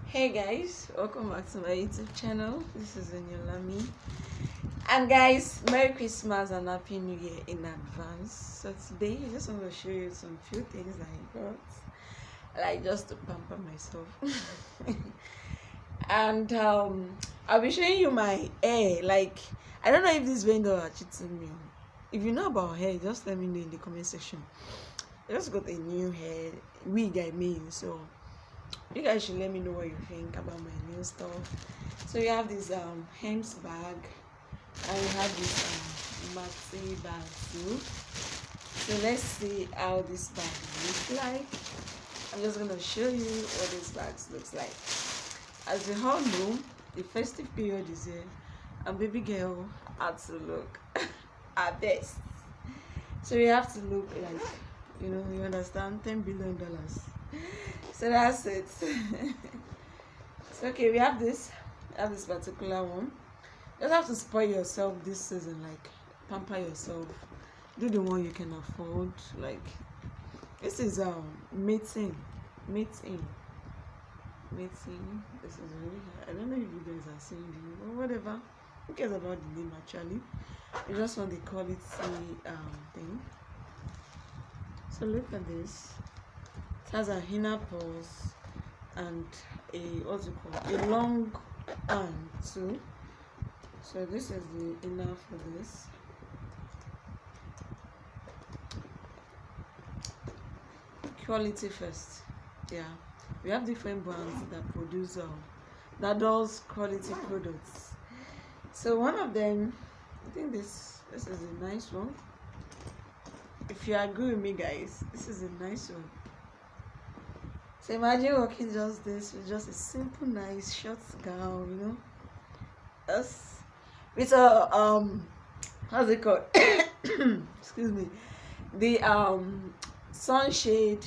Hey guys, welcome back to my YouTube channel. This is Enyolami. And guys, Merry Christmas and Happy New Year in advance. So today I just want to show you some few things that I got. Like just to pamper myself. And I'll be showing you my hair. Like I don't know if this vendor are cheating me. If you know about hair, just let me know in the comment section. I just got a new hair wig, I mean, so you guys should let me know what you think about my new stuff. So you have this hems bag, and you have this maxi bag too. So let's see how this bag looks like. I'm just gonna show you what this bag looks like. As you all know, the festive period is here, and baby girl had to look her best. So you have to look like, you understand, $10 billion. So that's it. So okay, we have this particular one. You don't have to spoil yourself this season, like pamper yourself. Do the one you can afford. Like this is mating. This is really, I don't know if you guys are seeing the name or whatever. Who cares about the name actually? You just want the quality thing. So look at this. It has an inner pulse and a a long arm too. So this is the inner for this. Quality first. Yeah, we have different brands that produce that does quality products. So one of them, I think this is a nice one. If you agree with me, guys, this is a nice one. So imagine working just this with just a simple, nice short gown, Us with a how's it called? Excuse me. The sunshade,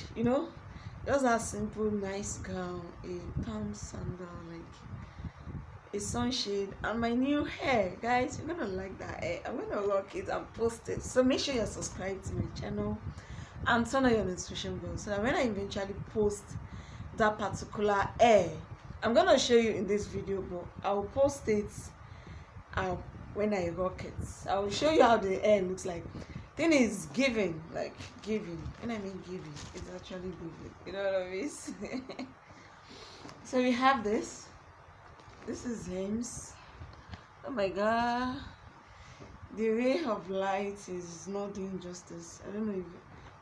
just that simple, nice gown, a palm sandal, like a sunshade, and my new hair, guys. You're gonna like that hair. I'm gonna rock it and post it. So make sure you're subscribed to my channel and turn on your notification bell so that when I eventually post that particular hair, I'm gonna show you in this video, but I'll post it when I rock it. I will show you how the hair looks like. Thing is giving, like giving. When I mean giving, it's actually giving. You know what I mean? So we have this. This is hems. Oh my god, the ray of light is not doing justice. I don't know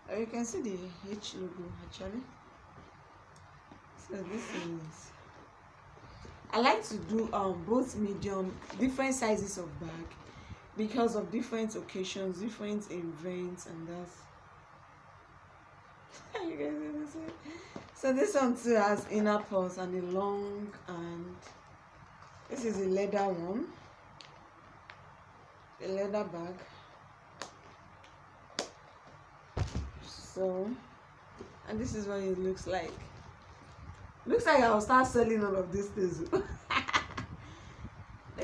if you can see the H logo actually. So this is, I like to do both medium, different sizes of bag because of different occasions, different events, and that's you guys understand. So this one too has inner pulse and a long, and this is a leather one, a leather bag. So, and this is what it looks like. Looks like I'll start selling all of these things. Look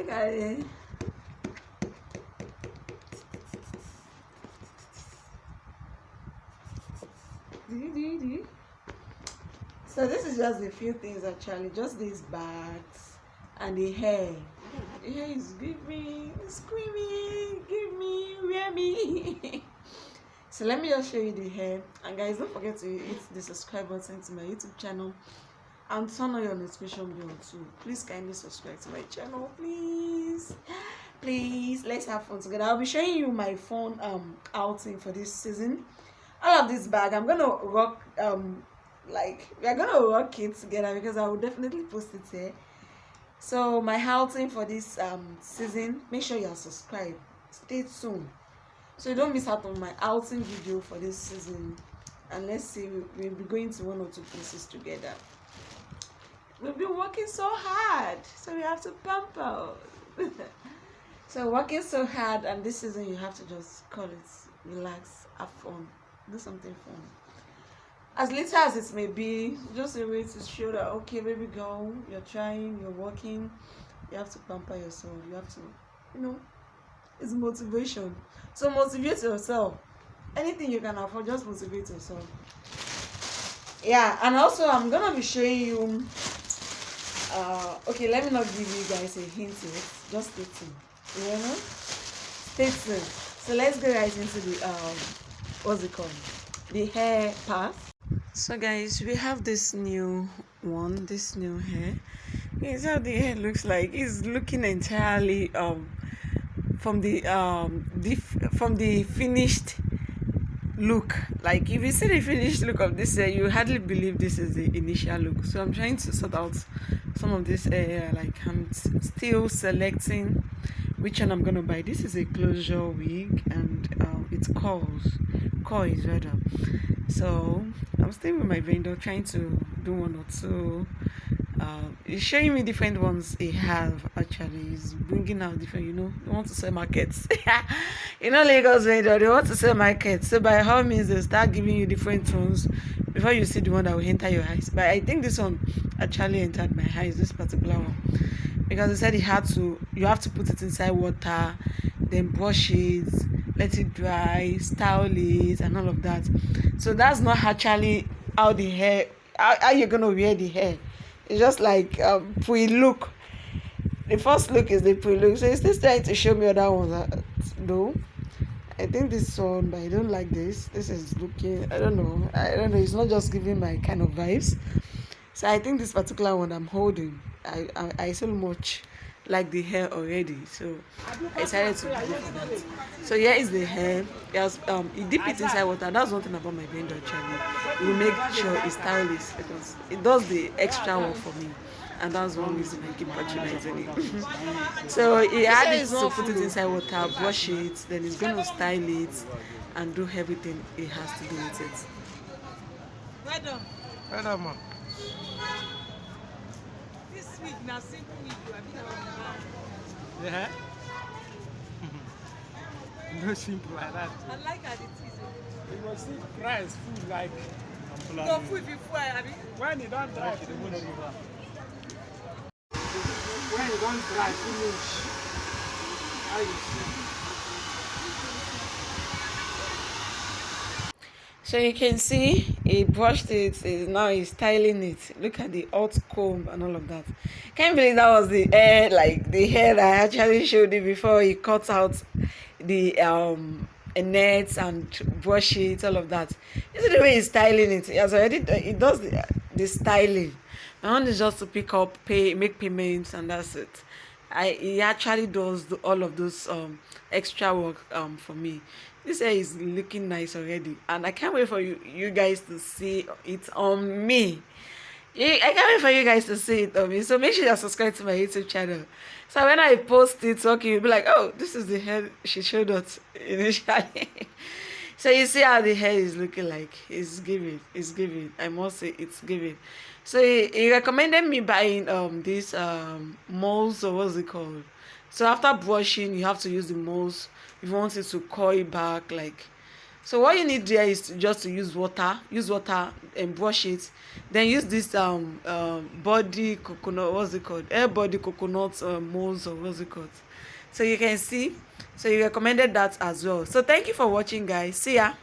at it. So this is just a few things actually, just these bags and the hair. The hair is giving, screaming, give me, wear me. So let me just show you the hair. And guys, don't forget to hit the subscribe button to my YouTube channel and turn on your notification bell too. Please kindly subscribe to my channel, please. Let's have fun together. I'll be showing you my phone outing for this season. All of this bag, I'm gonna rock like we're gonna rock it together because I will definitely post it here. So my outing for this season, make sure you're subscribed. Stay tuned so you don't miss out on my outing video for this season. And let's see, we'll be going to 1 or 2 places together. We've been working so hard, so we have to pamper. So working so hard, and this season you have to just call it relax, have fun, do something fun. As little as it may be, just a way to show that, okay, baby girl, you're trying, you're working, you have to pamper yourself, you have to, it's motivation. So motivate yourself. Anything you can afford, just motivate yourself. Yeah, and also I'm gonna be showing you Okay, let me not give you guys a hint yet. Just stay tuned. You know? Stay tuned. So let's go right into the what's it called? The hair part. So guys, we have this new one, this new hair. Here's how the hair looks like. It's looking entirely from the finished look. Like if you see the finished look of this hair, you hardly believe this is the initial look. So I'm trying to sort out some of this hair. Like I'm still selecting which one I'm gonna buy. This is a closure wig, and it's coils rather. So I'm still with my vendor trying to do one or two. He's showing me different ones he have. Actually, he's bringing out different, they want to sell markets. Lagos vendor, they want to sell markets, so by all means they start giving you different ones before you see the one that will enter your eyes. But I think this one actually entered my eyes, this particular one, because he said you have to put it inside water, then brush it, let it dry, style it, and all of that. So that's not actually how the hair, how you're gonna wear the hair. It's just like pre-look. The first look is the pre-look. So it's still trying to show me other ones. No, I think this one, but I don't like this. This is looking, I don't know. It's not just giving my kind of vibes. So I think this particular one I'm holding, I so much like the hair already. So I decided to go for that. So here is the hair. Yes, you dip it inside water. That's one thing about my vendor actually. You make sure it's stylish because it does the extra work for me. And that's one reason I keep patronizing it. So he had it to put it inside water, brush it, then he's going to style it and do everything he has to do with it. Well done. Well done, man. This week now simple week. Yeah. No simple like that. I like how it is. You must see price food like. No food before I mean. When you don't dry, you don't river. When you don't dry, finish. How you see? So you can see he brushed it, now he's styling it. Look at the hot comb and all of that. Can't believe that was the hair, like the hair that I actually showed you before he cut out the nets and brush it, all of that. You see the way he's styling it. He has already he does the styling. My one is just to pick up, make payments, and that's it. He actually does all of those extra work for me. This hair is looking nice already, and I can't wait for you guys to see it on me. I can't wait for you guys to see it on me. So make sure you're subscribed to my YouTube channel. So when I post it, okay, you'll be like, oh, this is the hair she showed us initially. So you see how the hair is looking like. It's giving. I must say it's giving. So he recommended me buying this molds, or what's it called? So after brushing, you have to use the molds if you want it to coil back, like. So what you need there is just to use water and brush it. Then use this body coconut, what's it called? Air body coconut molds, or what's it called? So you can see. So he recommended that as well. So thank you for watching, guys. See ya.